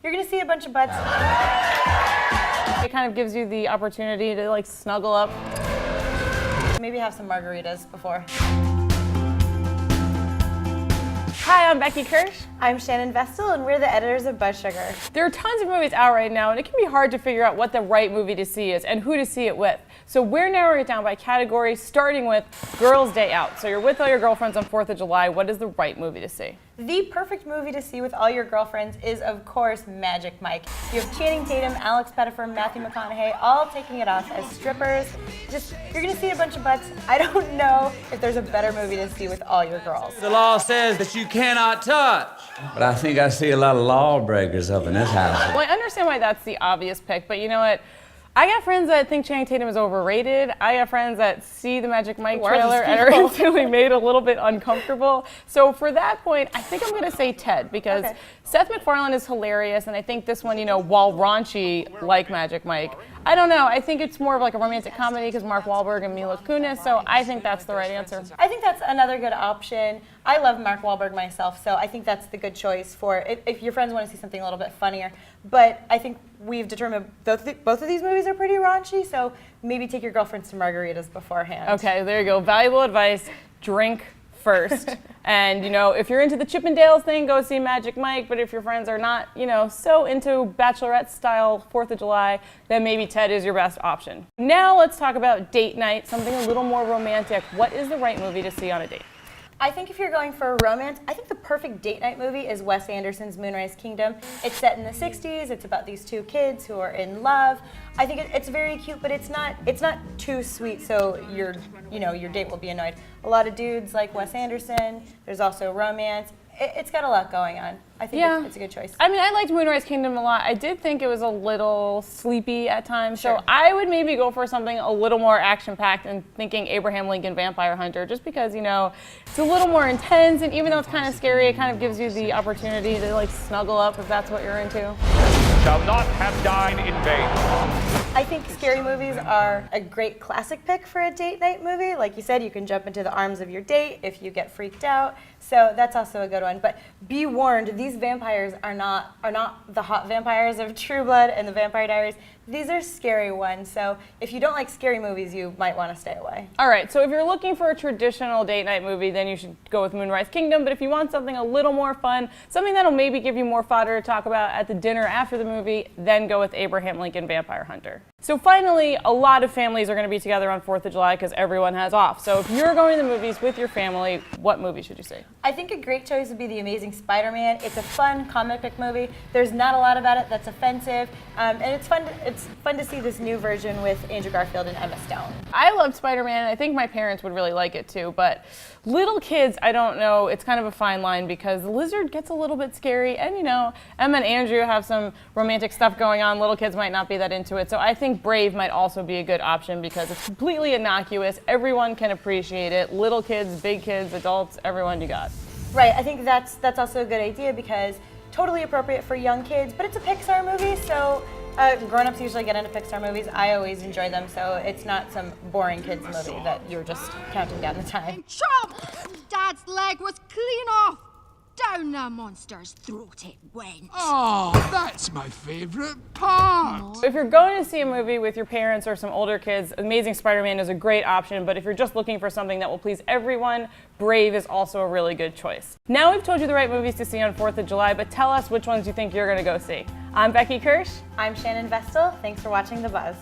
you're gonna see a bunch of butts. It kind of gives you the opportunity to like snuggle up. Maybe have some margaritas before. Hi, I'm Becky Kirsch. I'm Shannon Vestal, and we're the editors of BuzzSugar. There are tons of movies out right now, and it can be hard to figure out what the right movie to see is and who to see it with. So we're narrowing it down by category, starting with Girls' Day Out. So you're with all your girlfriends on 4th of July. What is the right movie to see? The perfect movie to see with all your girlfriends is, of course, Magic Mike. You have Channing Tatum, Alex Pettyfer, Matthew McConaughey, all taking it off as strippers. You're gonna see a bunch of butts. I don't know if there's a better movie to see with all your girls. The law says that you cannot touch. But I think I see a lot of lawbreakers up in this house. Well, I understand why that's the obvious pick, but you know what? I got friends that think Channing Tatum is overrated. I got friends that see the Magic Mike trailer and are instantly made a little bit uncomfortable. So for that point, I think I'm going to say Ted, because Seth MacFarlane is hilarious, and I think this one, you know, while raunchy like Magic Mike, I don't know. I think it's more of like a romantic comedy because Mark Wahlberg and Mila Kunis, so I think that's the right answer. I think that's another good option. I love Mark Wahlberg myself, so I think that's the good choice for if your friends want to see something a little bit funnier. But I think we've determined both of these movies are pretty raunchy, so maybe take your girlfriends to margaritas beforehand. Okay, there you go. Valuable advice. Drink first. And, you know, if you're into the Chippendales thing, go see Magic Mike. But if your friends are not, you know, so into Bachelorette style 4th of July, then maybe Ted is your best option. Now let's talk about date night, something a little more romantic. What is the right movie to see on a date? I think if you're going for a romance, I think the perfect date night movie is Wes Anderson's Moonrise Kingdom. It's set in the 60s. It's about these two kids who are in love. I think it's very cute, but it's not too sweet, so your date will be annoyed. A lot of dudes like Wes Anderson. There's also romance. It's got a lot going on. I think it's a good choice. I mean, I liked Moonrise Kingdom a lot. I did think it was a little sleepy at times, so I would maybe go for something a little more action-packed and thinking Abraham Lincoln Vampire Hunter, just because, you know, it's a little more intense, and even though it's kind of scary, it kind of gives you the opportunity to like snuggle up if that's what you're into. Shall not have died in vain. I think scary movies are a great classic pick for a date night movie. Like you said, you can jump into the arms of your date if you get freaked out. So that's also a good one. But be warned, these vampires are not the hot vampires of True Blood and the Vampire Diaries. These are scary ones. So if you don't like scary movies, you might want to stay away. All right, so if you're looking for a traditional date night movie, then you should go with Moonrise Kingdom. But if you want something a little more fun, something that'll maybe give you more fodder to talk about at the dinner after the movie, then go with Abraham Lincoln Vampire Hunter. So finally, a lot of families are going to be together on 4th of July because everyone has off. So if you're going to the movies with your family, what movie should you see? I think a great choice would be The Amazing Spider-Man. It's a fun comic book movie. There's not a lot about it that's offensive, and it's fun to see this new version with Andrew Garfield and Emma Stone. I loved Spider-Man. I think my parents would really like it too, but little kids, I don't know. It's kind of a fine line because the lizard gets a little bit scary, and you know, Emma and Andrew have some romantic stuff going on. Little kids might not be that into it, so I think Brave might also be a good option because it's completely innocuous. Everyone can appreciate it. Little kids, big kids, adults, everyone you got. Right, I think that's also a good idea because totally appropriate for young kids, but it's a Pixar movie, so grown-ups usually get into Pixar movies. I always enjoy them, so it's not some boring kids movie that you're just counting down the time. Chomp! Dad's leg was clean off. Down the monster's throat it went. Oh, that's my favorite part. If you're going to see a movie with your parents or some older kids, Amazing Spider-Man is a great option, but if you're just looking for something that will please everyone, Brave is also a really good choice. Now we've told you the right movies to see on 4th of July, but tell us which ones you think you're going to go see. I'm Becky Kirsch. I'm Shannon Vestal. Thanks for watching The Buzz.